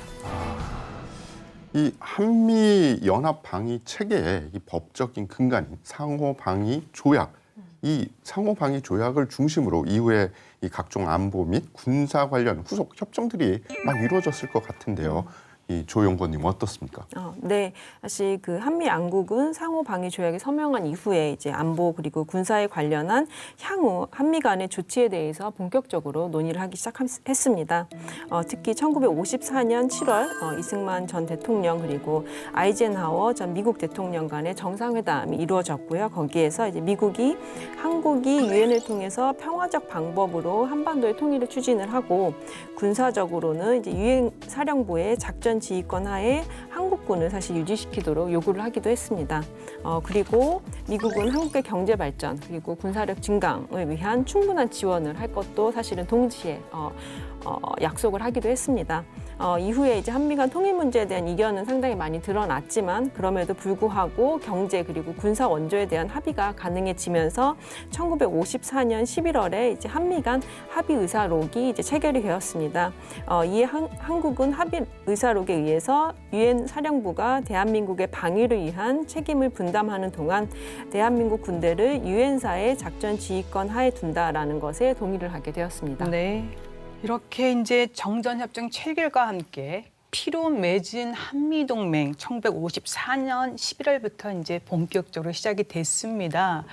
이 한미 연합 방위 체계의 이 법적인 근간인 상호 방위 조약, 이 상호 방위 조약을 중심으로 이후에 이 각종 안보 및 군사 관련 후속 협정들이 막 이루어졌을 것 같은데요. 이 조 연구원님 어떻습니까? 네, 사실 그 한미 양국은 상호 방위 조약이 서명한 이후에 이제 안보 그리고 군사에 관련한 향후 한미 간의 조치에 대해서 본격적으로 논의를 하기 시작했습니다. 특히 1954년 7월 이승만 전 대통령 그리고 아이젠하워 전 미국 대통령 간의 정상회담이 이루어졌고요. 거기에서 이제 미국이 한국이 유엔을 통해서 평화적 방법으로 한반도의 통일을 추진을 하고 군사적으로는 이제 유엔 사령부의 작전 지휘권 하에 한국군을 사실 유지시키도록 요구를 하기도 했습니다. 그리고 미국은 한국의 경제 발전 그리고 군사력 증강을 위한 충분한 지원을 할 것도 사실은 동시에 약속을 하기도 했습니다. 이후에 이제 한미 간 통일 문제에 대한 이견은 상당히 많이 드러났지만 그럼에도 불구하고 경제 그리고 군사 원조에 대한 합의가 가능해지면서 1954년 11월에 이제 한미 간 합의 의사록이 이제 체결이 되었습니다. 이에 한국은 합의 의사록에 의해서 유엔 사령부가 대한민국의 방위를 위한 책임을 분담하는 동안 대한민국 군대를 유엔사의 작전 지휘권 하에 둔다라는 것에 동의를 하게 되었습니다. 네. 이렇게 이제 정전협정 체결과 함께 피로 맺은 한미동맹 1954년 11월부터 이제 본격적으로 시작이 됐습니다.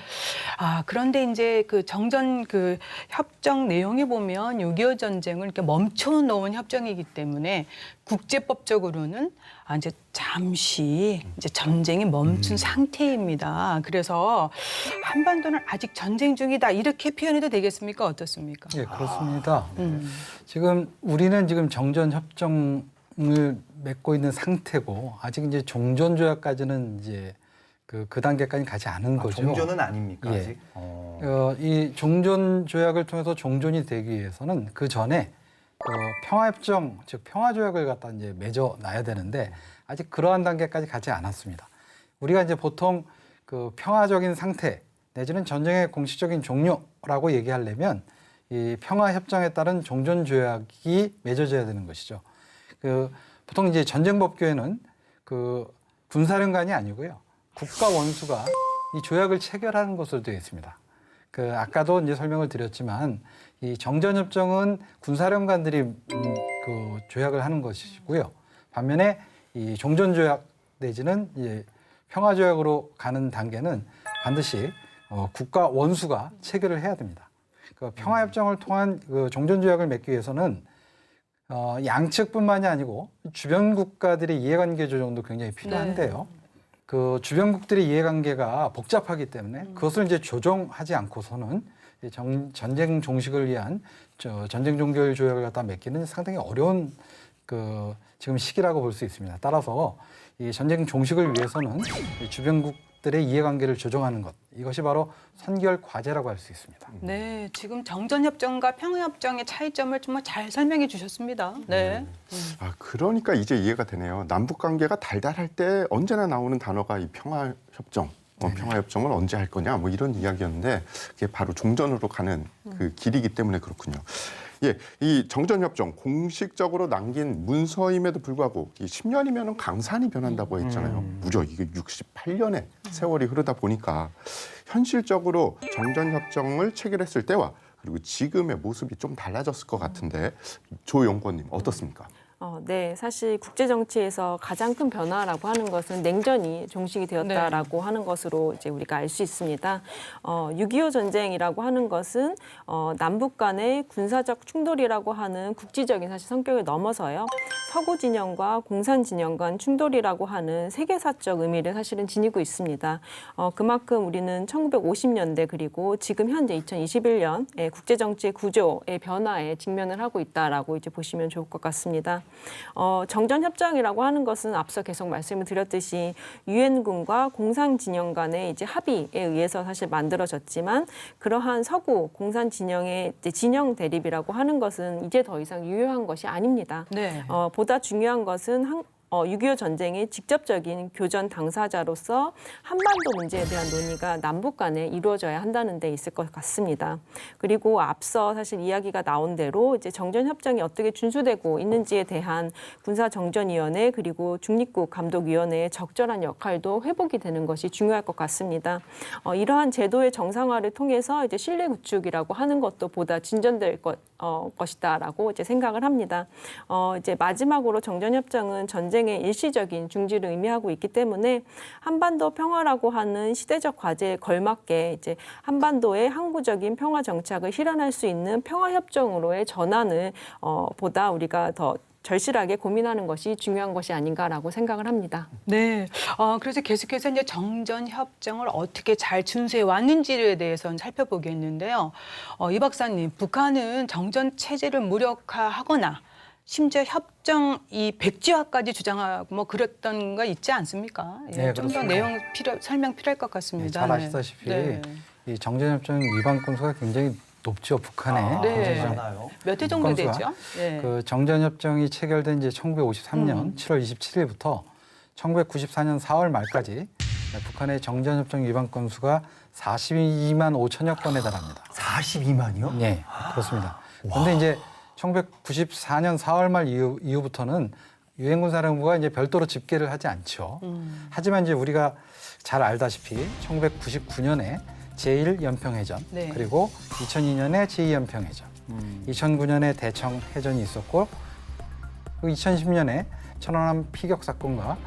그런데 이제 그 정전 그 협정 내용에 보면 6.25 전쟁을 이렇게 멈춰놓은 협정이기 때문에 국제법적으로는 이제 잠시 이제 전쟁이 멈춘 상태입니다. 그래서 한반도는 아직 전쟁 중이다 이렇게 표현해도 되겠습니까? 어떻습니까? 예, 그렇습니다. 지금 우리는 지금 정전 협정을 맺고 있는 상태고 아직 이제 종전 조약까지는 이제 그 단계까지 가지 않은 거죠. 종전은 아닙니까 예. 아직? 이 종전 조약을 통해서 종전이 되기 위해서는 그 전에 평화협정 즉 평화조약을 갖다 이제 맺어놔야 되는데 아직 그러한 단계까지 가지 않았습니다. 우리가 이제 보통 그 평화적인 상태 내지는 전쟁의 공식적인 종료라고 얘기하려면 이 평화협정에 따른 종전 조약이 맺어져야 되는 것이죠. 보통 이제 전쟁 법규에는 그 군사령관이 아니고요 국가 원수가 이 조약을 체결하는 것으로 되어 있습니다. 아까도 이제 설명을 드렸지만 이 정전협정은 군사령관들이 그 조약을 하는 것이고요. 반면에 이 종전조약 내지는 이제 평화조약으로 가는 단계는 반드시 국가 원수가 체결을 해야 됩니다. 평화협정을 통한 그 종전조약을 맺기 위해서는 양측뿐만이 아니고 주변 국가들의 이해관계 조정도 굉장히 필요한데요. 그 주변국들의 이해관계가 복잡하기 때문에 그것을 이제 조정하지 않고서는 전쟁 종식을 위한 전쟁 종결 조약을 갖다 맺기는 상당히 어려운 지금 시기라고 볼 수 있습니다. 따라서 이 전쟁 종식을 위해서는 주변국들의 이해관계를 조정하는 것 이것이 바로 선결 과제라고 할 수 있습니다. 네, 지금 정전협정과 평화협정의 차이점을 정말 잘 설명해 주셨습니다. 네. 그러니까 이제 이해가 되네요. 남북 관계가 달달할 때 언제나 나오는 단어가 이 평화협정. 평화협정을 언제 할 거냐 뭐 이런 이야기였는데 그게 바로 종전으로 가는 그 길이기 때문에 그렇군요. 예, 이 정전협정 공식적으로 남긴 문서임에도 불구하고 이 10년이면 강산이 변한다고 했잖아요. 무려 이게 68년의 세월이 흐르다 보니까 현실적으로 정전협정을 체결했을 때와 그리고 지금의 모습이 좀 달라졌을 것 같은데 조 연구원님 어떻습니까? 네, 사실 국제 정치에서 가장 큰 변화라고 하는 것은 냉전이 종식이 되었다라고 하는 것으로 이제 우리가 알 수 있습니다. 6.25 전쟁이라고 하는 것은 남북 간의 군사적 충돌이라고 하는 국지적인 사실 성격을 넘어서요. 서구 진영과 공산 진영 간 충돌이라고 하는 세계사적 의미를 사실은 지니고 있습니다. 그만큼 우리는 1950년대 그리고 지금 현재 2021년 국제 정치의 구조의 변화에 직면을 하고 있다라고 이제 보시면 좋을 것 같습니다. 정전협정이라고 하는 것은 앞서 계속 말씀을 드렸듯이 유엔군과 공산진영 간의 이제 합의에 의해서 사실 만들어졌지만 그러한 서구 공산 진영의 이제 진영 대립이라고 하는 것은 이제 더 이상 유효한 것이 아닙니다. 네. 보다 중요한 것은 6.25 전쟁의 직접적인 교전 당사자로서 한반도 문제에 대한 논의가 남북 간에 이루어져야 한다는 데 있을 것 같습니다. 그리고 앞서 사실 이야기가 나온 대로 이제 정전협정이 어떻게 준수되고 있는지에 대한 군사정전위원회 그리고 중립국 감독위원회의 적절한 역할도 회복이 되는 것이 중요할 것 같습니다. 이러한 제도의 정상화를 통해서 이제 신뢰 구축이라고 하는 것도 보다 진전될 것이다라고 이제 생각을 합니다. 이제 마지막으로 정전협정은 전쟁의 일시적인 중지를 의미하고 있기 때문에 한반도 평화라고 하는 시대적 과제에 걸맞게 이제 한반도의 항구적인 평화 정착을 실현할 수 있는 평화협정으로의 전환을 보다 우리가 더 절실하게 고민하는 것이 중요한 것이 아닌가라고 생각을 합니다. 네. 그래서 계속해서 이제 정전협정을 어떻게 잘 준수해 왔는지에 대해서는 살펴보겠는데요. 이 박사님, 북한은 정전 체제를 무력화하거나 심지어 협정 이 백지화까지 주장하고 뭐 그랬던 거 있지 않습니까? 네, 좀 더 그렇습니다. 내용 설명 필요할 것 같습니다. 잘 아시다시피 네. 이 정전협정 위반 건수가 굉장히 높죠, 북한에. 네. 많아요. 몇 회 정도 건수가? 되죠? 네. 그 정전협정이 체결된 이제 1953년 7월 27일부터 1994년 4월 말까지 북한의 정전협정 위반 건수가 42만 5천여 건에 달합니다. 42만이요? 네, 그렇습니다. 그런데 이제 1994년 4월 말 이후부터는 유엔군사령부가 이제 별도로 집계를 하지 않죠. 하지만 이제 우리가 잘 알다시피 1999년에 제1연평해전 네. 그리고 2002년에 제2연평해전 2009년에 대청해전이 있었고 그리고 2010년에 천안함 피격 사건과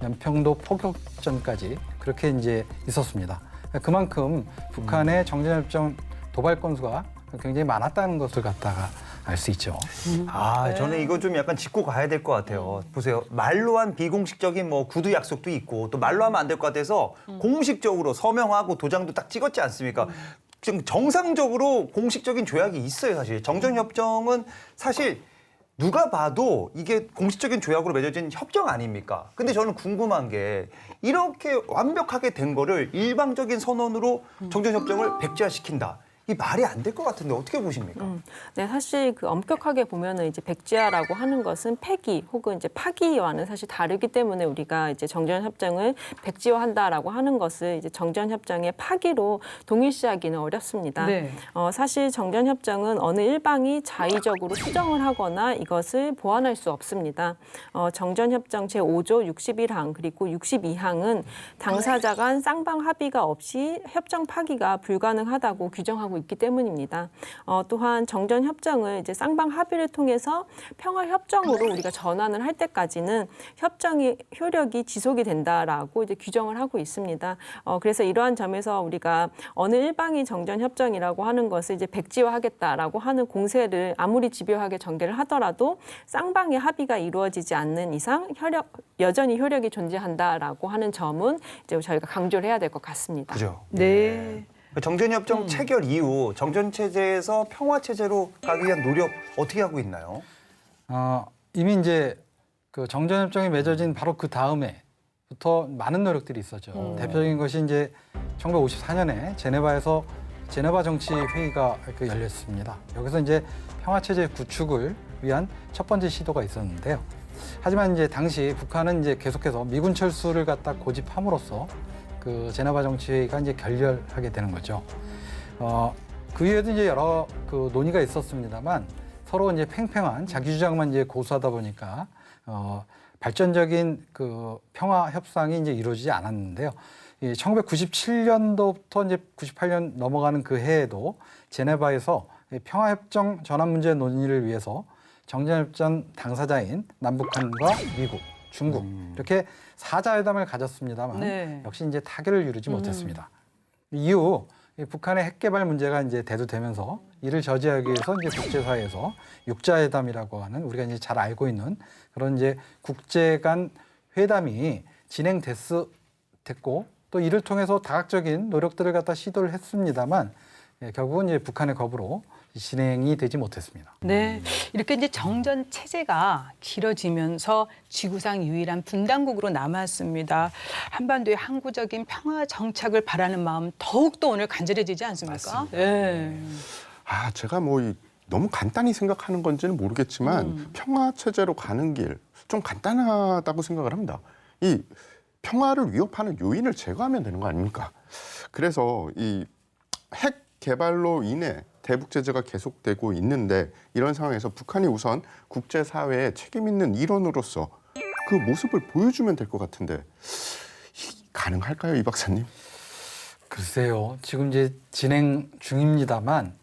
연평도 포격전까지 그렇게 이제 있었습니다. 그만큼 북한의 정전협정 도발 건수가 굉장히 많았다는 것을 갖다가 알 수 있죠. 저는 이거 좀 약간 짚고 가야 될 것 같아요. 보세요. 말로 한 비공식적인 뭐 구두 약속도 있고 또 말로 하면 안 될 것 같아서 공식적으로 서명하고 도장도 딱 찍었지 않습니까? 지금 정상적으로 공식적인 조약이 있어요, 사실. 정전협정은 사실 누가 봐도 이게 공식적인 조약으로 맺어진 협정 아닙니까? 근데 저는 궁금한 게 이렇게 완벽하게 된 거를 일방적인 선언으로 정전협정을 백지화시킨다. 이 말이 안 될 것 같은데 어떻게 보십니까? 네, 사실 그 엄격하게 보면은 이제 백지화라고 하는 것은 폐기 혹은 이제 파기와는 사실 다르기 때문에 우리가 이제 정전협정을 백지화한다라고 하는 것을 이제 정전협정의 파기로 동일시하기는 어렵습니다. 네. 사실 정전협정은 어느 일방이 자의적으로 수정을 하거나 이것을 보완할 수 없습니다. 정전협정 제5조 61항 그리고 62항은 당사자 간 쌍방 합의가 없이 협정 파기가 불가능하다고 규정하고 있기 때문입니다. 또한 정전협정을 이제 쌍방 합의를 통해서 평화협정으로 우리가 전환을 할 때까지는 협정의 효력이 지속이 된다라고 이제 규정을 하고 있습니다. 그래서 이러한 점에서 우리가 어느 일방이 정전협정이라고 하는 것을 이제 백지화하겠다라고 하는 공세를 아무리 집요하게 전개를 하더라도 쌍방의 합의가 이루어지지 않는 이상 여전히 효력이 존재한다라고 하는 점은 이제 저희가 강조를 해야 될 것 같습니다. 그죠? 네. 정전협정 체결 이후 정전체제에서 평화체제로 가기 위한 노력 어떻게 하고 있나요? 이미 이제 그 정전협정이 맺어진 바로 그 다음에부터 많은 노력들이 있었죠. 대표적인 것이 이제 1954년에 제네바에서 제네바 정치 회의가 열렸습니다. 여기서 이제 평화체제 구축을 위한 첫 번째 시도가 있었는데요. 하지만 이제 당시 북한은 이제 계속해서 미군 철수를 갖다 고집함으로써 그 제네바 정치회의가 이제 결렬하게 되는 거죠. 그 이후에도 이제 여러 그 논의가 있었습니다만 서로 이제 팽팽한 자기 주장만 이제 고수하다 보니까 발전적인 그 평화 협상이 이제 이루어지지 않았는데요. 1997년도부터 이제 98년 넘어가는 그 해에도 제네바에서 평화협정 전환 문제 논의를 위해서 정전협정 당사자인 남북한과 미국, 중국 이렇게 4자회담을 가졌습니다만 네. 역시 이제 타결을 이루지 못했습니다. 이후 북한의 핵 개발 문제가 이제 대두되면서 이를 저지하기 위해서 이제 국제사회에서 6자회담이라고 하는 우리가 이제 잘 알고 있는 그런 이제 국제 간 회담이 진행됐고 또 이를 통해서 다각적인 노력들을 갖다 시도를 했습니다만 결국은 이제 북한의 겁으로 진행이 되지 못했습니다. 네, 이렇게 이제 정전 체제가 길어지면서 지구상 유일한 분단국으로 남았습니다. 한반도의 항구적인 평화 정착을 바라는 마음 더욱더 오늘 간절해지지 않습니까? 네. 제가 너무 간단히 생각하는 건지는 모르겠지만 평화 체제로 가는 길 좀 간단하다고 생각을 합니다. 이 평화를 위협하는 요인을 제거하면 되는 거 아닙니까? 그래서 이 핵 개발로 인해 대북 제재가 계속되고 있는데 이런 상황에서 북한이 우선 국제사회에 책임 있는 일원으로서 그 모습을 보여주면 될 것 같은데 가능할까요, 이 박사님? 글쎄요. 지금 이제 진행 중입니다만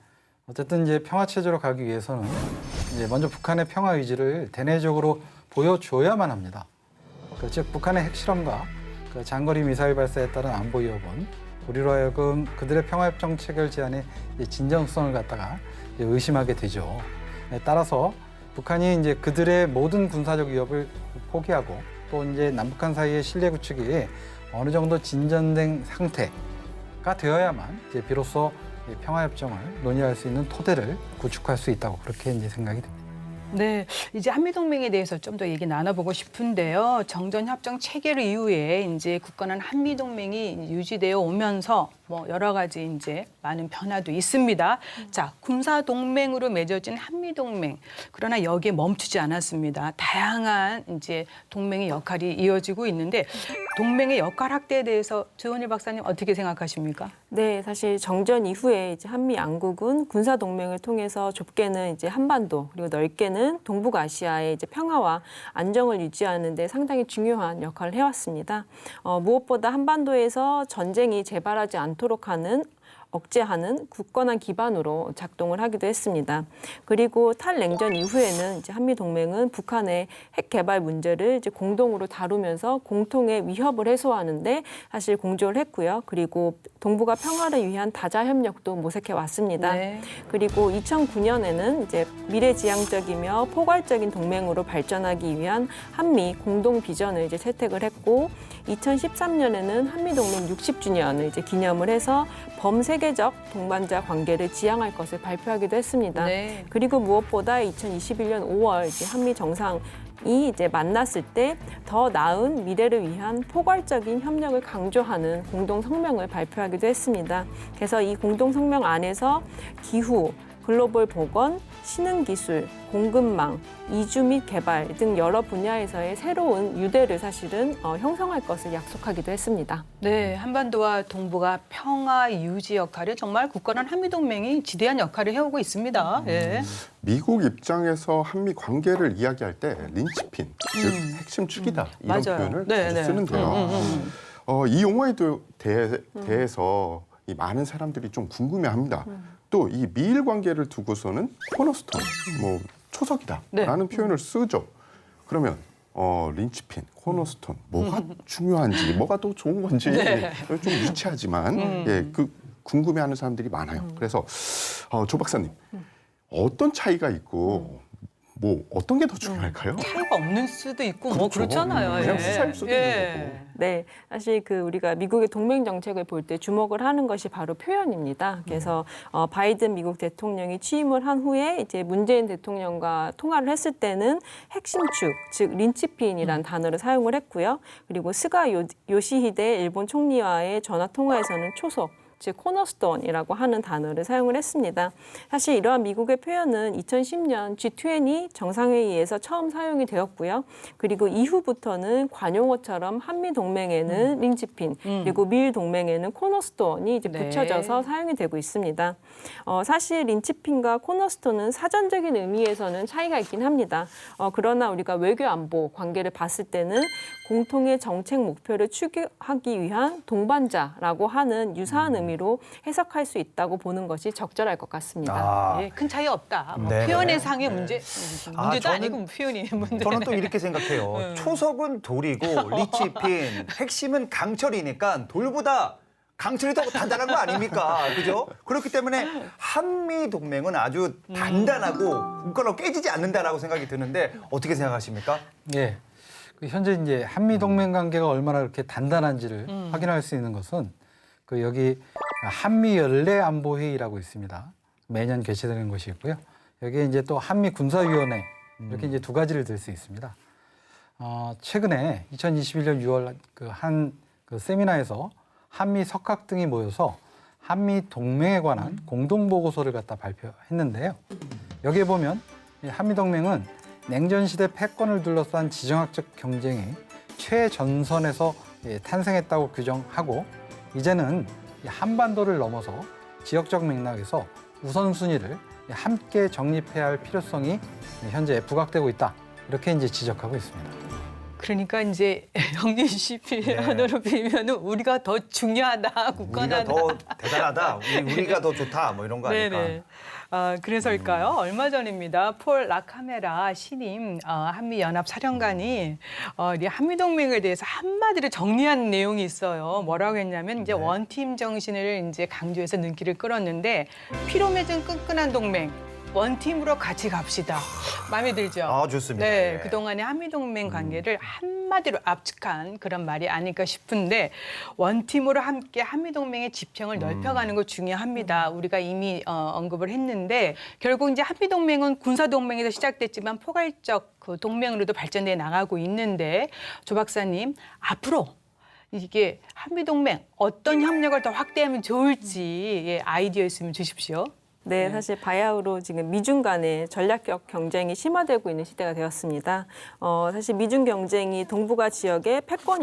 어쨌든 이제 평화 체제로 가기 위해서는 이제 먼저 북한의 평화 의지를 대내적으로 보여줘야만 합니다. 즉 북한의 핵실험과 장거리 미사일 발사에 따른 안보 위협은 우리로 하여금 그들의 평화협정 체결 제안의 진정성을 갖다가 의심하게 되죠. 따라서 북한이 이제 그들의 모든 군사적 위협을 포기하고 또 이제 남북한 사이의 신뢰 구축이 어느 정도 진전된 상태가 되어야만 이제 비로소 평화협정을 논의할 수 있는 토대를 구축할 수 있다고 그렇게 이제 생각이 됩니다. 네, 이제 한미동맹에 대해서 좀 더 얘기 나눠보고 싶은데요. 정전협정 체결 이후에 이제 굳건한 한미동맹이 유지되어 오면서 여러 가지 이제 많은 변화도 있습니다. 자, 군사동맹으로 맺어진 한미동맹. 그러나 여기에 멈추지 않았습니다. 다양한 이제 동맹의 역할이 이어지고 있는데 동맹의 역할 확대에 대해서 조은일 박사님 어떻게 생각하십니까? 네, 사실 정전 이후에 이제 한미 양국은 군사 동맹을 통해서 좁게는 이제 한반도 그리고 넓게는 동북아시아의 이제 평화와 안정을 유지하는 데 상당히 중요한 역할을 해왔습니다. 무엇보다 한반도에서 전쟁이 재발하지 않도록 억제하는 굳건한 기반으로 작동을 하기도 했습니다. 그리고 탈냉전 이후에는 이제 한미 동맹은 북한의 핵 개발 문제를 이제 공동으로 다루면서 공통의 위협을 해소하는데 사실 공조를 했고요. 그리고 동북아 평화를 위한 다자 협력도 모색해 왔습니다. 네. 그리고 2009년에는 이제 미래지향적이며 포괄적인 동맹으로 발전하기 위한 한미 공동 비전을 이제 채택을 했고 2013년에는 한미 동맹 60주년을 이제 기념을 해서 범세계적 동반자 관계를 지향할 것을 발표하기도 했습니다. 네. 그리고 무엇보다 2021년 5월 이제 한미 정상이 이제 만났을 때 더 나은 미래를 위한 포괄적인 협력을 강조하는 공동 성명을 발표하기도 했습니다. 그래서 이 공동 성명 안에서 기후, 글로벌 보건, 신흥기술, 공급망, 이주 및 개발 등 여러 분야에서의 새로운 유대를 사실은 형성할 것을 약속하기도 했습니다. 네, 한반도와 동북아 평화 유지 역할을 정말 굳건한 한미동맹이 지대한 역할을 해오고 있습니다. 예. 미국 입장에서 한미 관계를 이야기할 때 린치핀, 즉 핵심 축이다 이런 맞아요. 표현을 네, 자주 네. 쓰는데요. 이 용어에 대해서 이 많은 사람들이 좀 궁금해합니다. 또 이 미일 관계를 두고서는 코너스톤, 초석이다라는 표현을 쓰죠. 그러면 린치핀, 코너스톤 뭐가 중요한지, 뭐가 더 좋은 건지 좀 유치하지만 궁금해하는 사람들이 많아요. 그래서 조 박사님 어떤 차이가 있고 어떤 게 더 중요할까요? 차이가 없는 수도 있고 그렇죠. 그렇잖아요. 그냥 예. 수사일 수도 있는 거고. 네, 사실 우리가 미국의 동맹 정책을 볼 때 주목을 하는 것이 바로 표현입니다. 그래서 바이든 미국 대통령이 취임을 한 후에 이제 문재인 대통령과 통화를 했을 때는 핵심 축, 즉 린치핀이라는 단어를 사용을 했고요. 그리고 스가 요시히데 일본 총리와의 전화 통화에서는 초석, 즉 코너스톤이라고 하는 단어를 사용을 했습니다. 사실 이러한 미국의 표현은 2010년 G20 정상회의에서 처음 사용이 되었고요. 그리고 이후부터는 관용어처럼 한미 동맹에는 린치핀 그리고 미일 동맹에는 코너스톤이 이제 네. 붙여져서 사용이 되고 있습니다. 사실 린치핀과 코너스톤은 사전적인 의미에서는 차이가 있긴 합니다. 그러나 우리가 외교 안보 관계를 봤을 때는 공통의 정책 목표를 추구하기 위한 동반자라고 하는 유사한 의미로 해석할 수 있다고 보는 것이 적절할 것 같습니다. 예, 큰 차이 없다. 네네. 표현의 상의 문제도 저는- 아니고 표현이 문제. 저는 또 이렇게 생각해요. 초석은 돌이고 리치핀, 핵심은 강철이니까 돌보다 강철이 더 단단한 거 아닙니까? 그죠? 그렇기 때문에 한미 동맹은 아주 단단하고 굳건하고 깨지지 않는다라고 생각이 드는데 어떻게 생각하십니까? 예. 현재 이제 한미 동맹 관계가 얼마나 그렇게 단단한지를 확인할 수 있는 것은 여기 한미 연례 안보 회의라고 있습니다. 매년 개최되는 것이 있고요. 여기에 이제 또 한미 군사위원회 이렇게 이제 두 가지를 들 수 있습니다. 최근에 2021년 6월 그 세미나에서 한미 석학 등이 모여서 한미 동맹에 관한 공동 보고서를 갖다 발표했는데요. 여기에 보면 한미 동맹은 냉전 시대 패권을 둘러싼 지정학적 경쟁이 최전선에서 탄생했다고 규정하고 이제는 한반도를 넘어서 지역적 맥락에서 우선순위를 함께 정립해야 할 필요성이 현재 부각되고 있다. 이렇게 이제 지적하고 있습니다. 그러니까 이제 영진 씨 표현으로 빌면 우리가 더 중요하다, 굳건하다. 우리가 더 대단하다, 우리가 더 좋다, 뭐 이런 거 아닐까. 네네. 그래서일까요? 얼마 전입니다. 폴 라카메라 신임 한미연합사령관이 이 한미동맹에 대해서 한마디로 정리한 내용이 있어요. 뭐라고 했냐면 이제 원팀 정신을 이제 강조해서 눈길을 끌었는데 피로 맺은 끈끈한 동맹. 원팀으로 같이 갑시다. 마음에 들죠? 아, 좋습니다. 네, 예. 그동안의 한미동맹 관계를 한마디로 압축한 그런 말이 아닐까 싶은데 원팀으로 함께 한미동맹의 지평을 넓혀가는 거 중요합니다. 우리가 이미 언급을 했는데 결국 이제 한미동맹은 군사동맹에서 시작됐지만 포괄적 그 동맹으로도 발전돼 나가고 있는데 조 박사님 앞으로 이게 한미동맹 어떤 협력을 더 확대하면 좋을지 아이디어 있으면 주십시오. 네, 사실 바야흐로 지금 미중 간의 전략적 경쟁이 심화되고 있는 시대가 되었습니다. 사실 미중 경쟁이 동북아 지역의 패권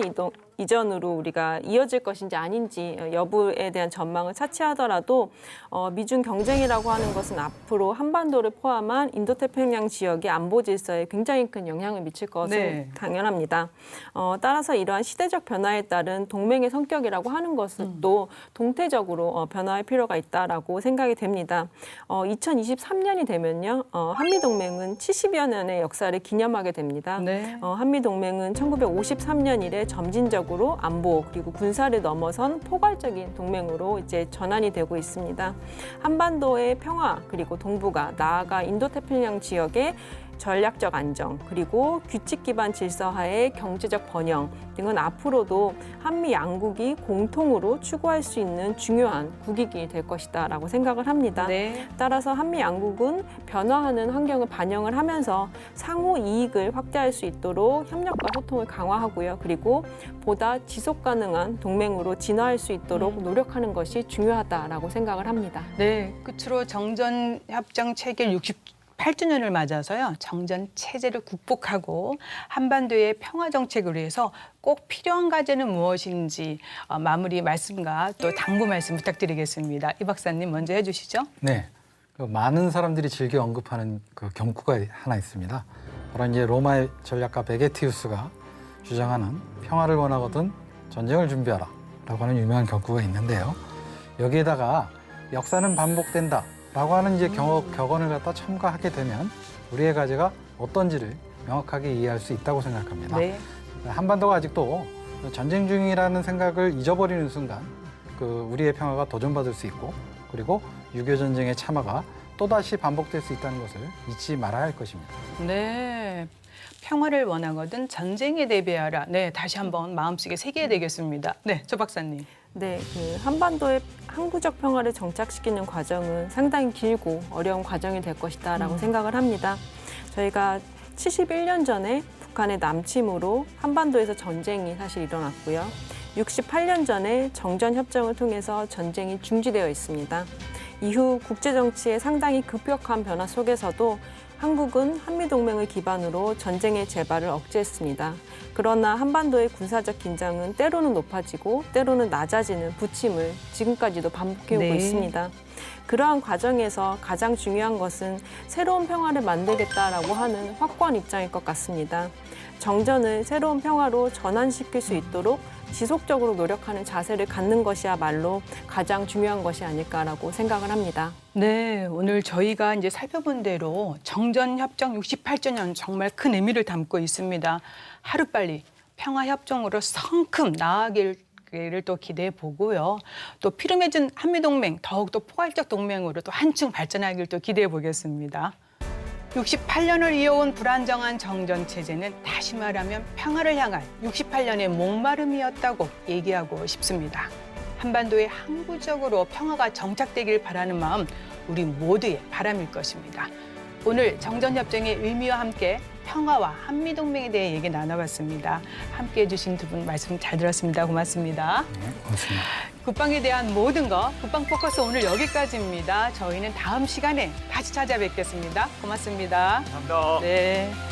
이전으로 우리가 이어질 것인지 아닌지 여부에 대한 전망을 차치하더라도 미중 경쟁이라고 하는 것은 앞으로 한반도를 포함한 인도태평양 지역의 안보 질서에 굉장히 큰 영향을 미칠 것은 당연합니다. 따라서 이러한 시대적 변화에 따른 동맹의 성격이라고 하는 것은 또 동태적으로 변화할 필요가 있다라고 생각이 됩니다. 2023년이 되면요, 한미동맹은 70여 년의 역사를 기념하게 됩니다. 네. 한미동맹은 1953년 이래 점진적으로 안보 그리고 군사를 넘어선 포괄적인 동맹으로 이제 전환이 되고 있습니다. 한반도의 평화 그리고 동북아 나아가 인도태평양 지역의 전략적 안정 그리고 규칙 기반 질서하의 경제적 번영 등은 앞으로도 한미 양국이 공통으로 추구할 수 있는 중요한 국익이 될 것이다라고 생각을 합니다. 네. 따라서 한미 양국은 변화하는 환경을 반영을 하면서 상호 이익을 확대할 수 있도록 협력과 소통을 강화하고요. 그리고 보다 지속 가능한 동맹으로 진화할 수 있도록 노력하는 것이 중요하다라고 생각을 합니다. 네, 끝으로 정전협정 체결 68주년을 맞아서요. 정전 체제를 극복하고 한반도의 평화 정책을 위해서 꼭 필요한 과제는 무엇인지 마무리 말씀과 또 당부 말씀 부탁드리겠습니다. 이 박사님 먼저 해주시죠. 네, 많은 사람들이 즐겨 언급하는 그 경구가 하나 있습니다. 바로 이제 로마의 전략가 베게티우스가 주장하는 평화를 원하거든 전쟁을 준비하라라고 하는 유명한 경구가 있는데요. 여기에다가 역사는 반복된다. 라고 하는 이제 격언을 갖다 첨가하게 되면 우리의 과제가 어떤지를 명확하게 이해할 수 있다고 생각합니다. 네. 한반도가 아직도 전쟁 중이라는 생각을 잊어버리는 순간 그 우리의 평화가 도전받을 수 있고 그리고 6.25 전쟁의 참화가 또다시 반복될 수 있다는 것을 잊지 말아야 할 것입니다. 네. 평화를 원하거든 전쟁에 대비하라. 네, 다시 한번 마음속에 새겨야 되겠습니다. 네, 조 박사님. 네, 한반도의 항구적 평화를 정착시키는 과정은 상당히 길고 어려운 과정이 될 것이다라고 생각을 합니다. 저희가 71년 전에 북한의 남침으로 한반도에서 전쟁이 사실 일어났고요. 68년 전에 정전협정을 통해서 전쟁이 중지되어 있습니다. 이후 국제정치의 상당히 급격한 변화 속에서도 한국은 한미동맹을 기반으로 전쟁의 재발을 억제했습니다. 그러나 한반도의 군사적 긴장은 때로는 높아지고 때로는 낮아지는 부침을 지금까지도 반복해오고 있습니다. 그러한 과정에서 가장 중요한 것은 새로운 평화를 만들겠다라고 하는 확고한 입장일 것 같습니다. 정전을 새로운 평화로 전환시킬 수 있도록 지속적으로 노력하는 자세를 갖는 것이야말로 가장 중요한 것이 아닐까라고 생각을 합니다. 네, 오늘 저희가 이제 살펴본 대로 정전협정 68주년 정말 큰 의미를 담고 있습니다. 하루빨리 평화협정으로 성큼 나아가기를 또 기대해 보고요. 또 피로 맺은 한미동맹 더욱더 포괄적 동맹으로 또 한층 발전하기를 또 기대해 보겠습니다. 68년을 이어온 불안정한 정전체제는 다시 말하면 평화를 향한 68년의 목마름이었다고 얘기하고 싶습니다. 한반도에 항구적으로 평화가 정착되길 바라는 마음 우리 모두의 바람일 것입니다. 오늘 정전협정의 의미와 함께 평화와 한미동맹에 대해 얘기 나눠봤습니다. 함께해 주신 두 분 말씀 잘 들었습니다. 고맙습니다. 네, 고맙습니다. 국방에 대한 모든 것, 국방 포커스 오늘 여기까지입니다. 저희는 다음 시간에 다시 찾아뵙겠습니다. 고맙습니다. 감사합니다. 네.